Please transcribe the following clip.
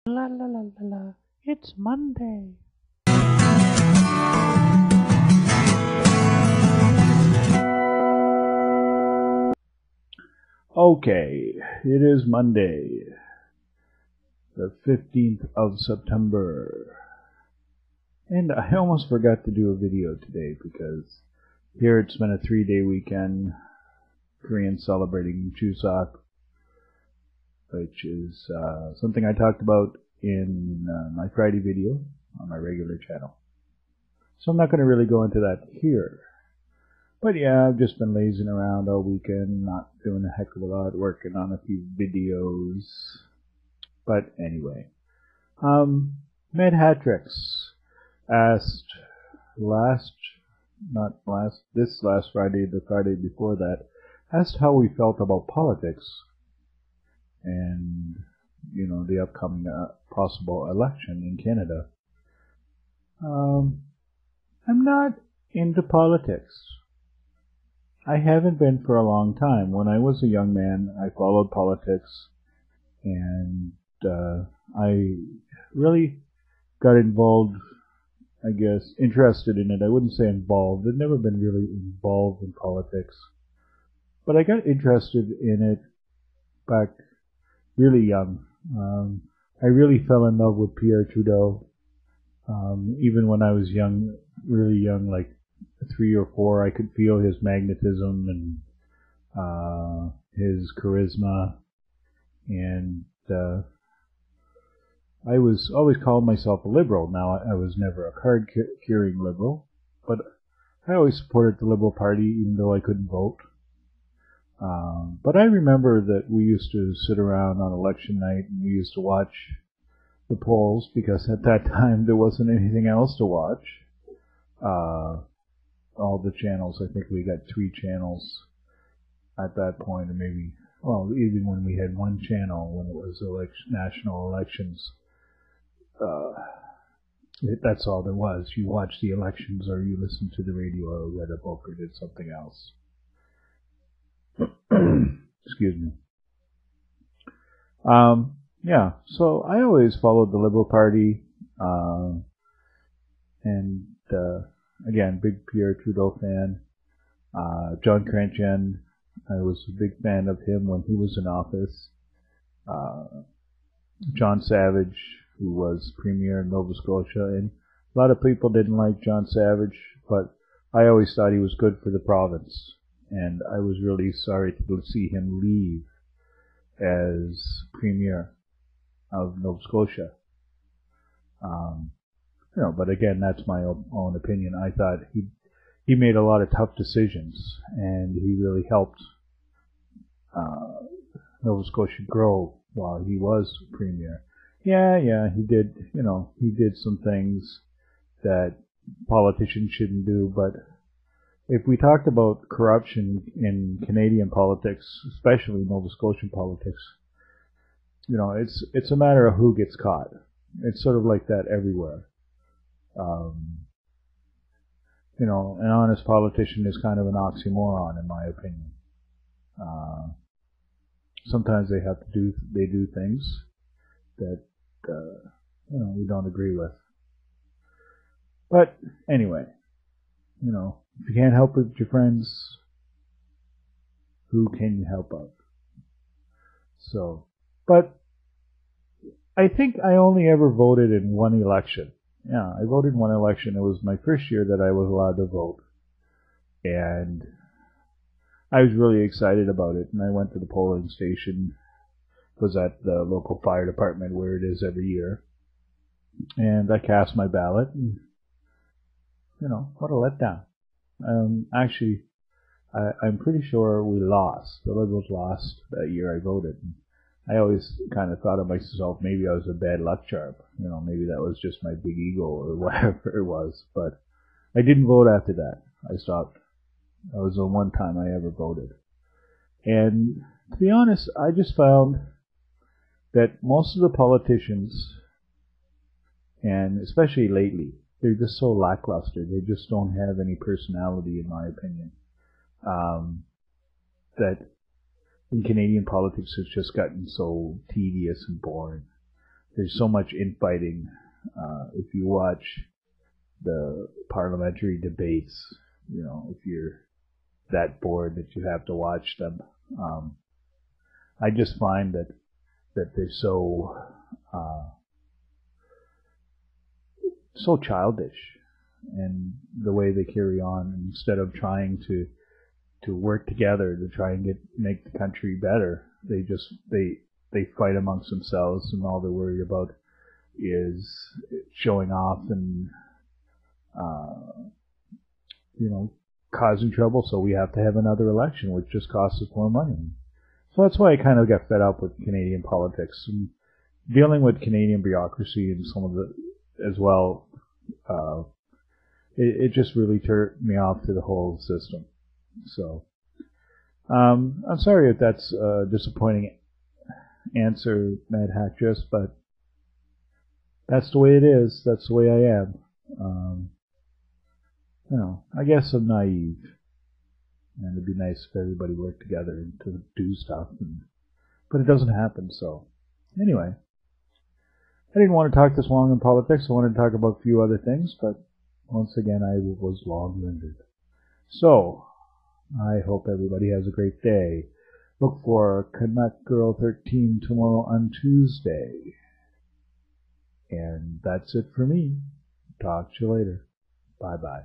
La la la la la. It's Monday. Okay, it is Monday, the 15th of September. And I almost forgot to do a video today because here it's been a 3-day weekend, Koreans celebrating Chuseok, which is something I talked about in my Friday video on my regular channel. So I'm not going to really go into that here. But yeah, I've just been lazing around all weekend, not doing a heck of a lot, working on a few videos. But anyway, Med Hatrix asked this last Friday, the Friday before that, asked how we felt about politics and, the upcoming possible election in Canada. I'm not into politics. I haven't been for a long time. When I was a young man, I followed politics, and I really got involved, I guess, interested in it. I wouldn't say involved. I'd never been really involved in politics. But I got interested in it back really young. I really fell in love with Pierre Trudeau. Even when I was young, really young, like 3 or 4, I could feel his magnetism and his charisma, and I was always called myself a liberal. Now, I was never a card-carrying liberal, but I always supported the Liberal Party, even though I couldn't vote. But I remember that we used to sit around on election night and we used to watch the polls, because at that time there wasn't anything else to watch. All the channels, I think we got 3 channels at that point, or maybe, well, even when we had 1 channel when it was national elections, that's all there was. You watched the elections, or you listened to the radio, or read a book, or did something else. Excuse me. Yeah, so I always followed the Liberal Party, and again, big Pierre Trudeau fan. John Chrétien, I was a big fan of him when he was in office. John Savage, who was Premier in Nova Scotia, and a lot of people didn't like John Savage, but I always thought he was good for the province, and I was really sorry to see him leave as Premier of Nova Scotia. But again, that's my own opinion. I thought he made a lot of tough decisions, and he really helped Nova Scotia grow while he was Premier. Yeah, he did, he did some things that politicians shouldn't do, but if we talked about corruption in Canadian politics, especially Nova Scotian politics, it's a matter of who gets caught. It's sort of like that everywhere. An honest politician is kind of an oxymoron, in my opinion. Sometimes they do things that we don't agree with. But anyway, if you can't help with your friends, who can you help out? So, but I think I only ever voted in 1 election. Yeah, I voted in 1 election. It was my first year that I was allowed to vote, and I was really excited about it. And I went to the polling station. It was at the local fire department, where it is every year, and I cast my ballot. And, what a letdown. Actually, I'm pretty sure we lost. The Liberals lost that year I voted. I always kind of thought of myself, maybe I was a bad luck charm. Maybe that was just my big ego or whatever it was. But I didn't vote after that. I stopped. That was the one time I ever voted. And to be honest, I just found that most of the politicians, and especially lately, they're just so lackluster. They just don't have any personality, in my opinion. That in Canadian politics, it's just gotten so tedious and boring. there's so much infighting. If you watch the parliamentary debates, if you're that bored that you have to watch them, I just find that they're so childish, and the way they carry on, instead of trying to work together to try and make the country better, they fight amongst themselves, and all they're worried about is showing off and causing trouble. So we have to have another election, which just costs us more money. So that's why I kind of got fed up with Canadian politics and dealing with Canadian bureaucracy and some of the as well. It just really turned me off to the whole system. So I'm sorry if that's a disappointing answer, Mad Hacktress, but that's the way it is. That's the way I am. I guess I'm naive, and it'd be nice if everybody worked together to do stuff, but it doesn't happen. So anyway, I didn't want to talk this long in politics. I wanted to talk about a few other things, but once again, I was long-winded. So I hope everybody has a great day. Look for Canuck Girl 13 tomorrow on Tuesday. And that's it for me. Talk to you later. Bye-bye.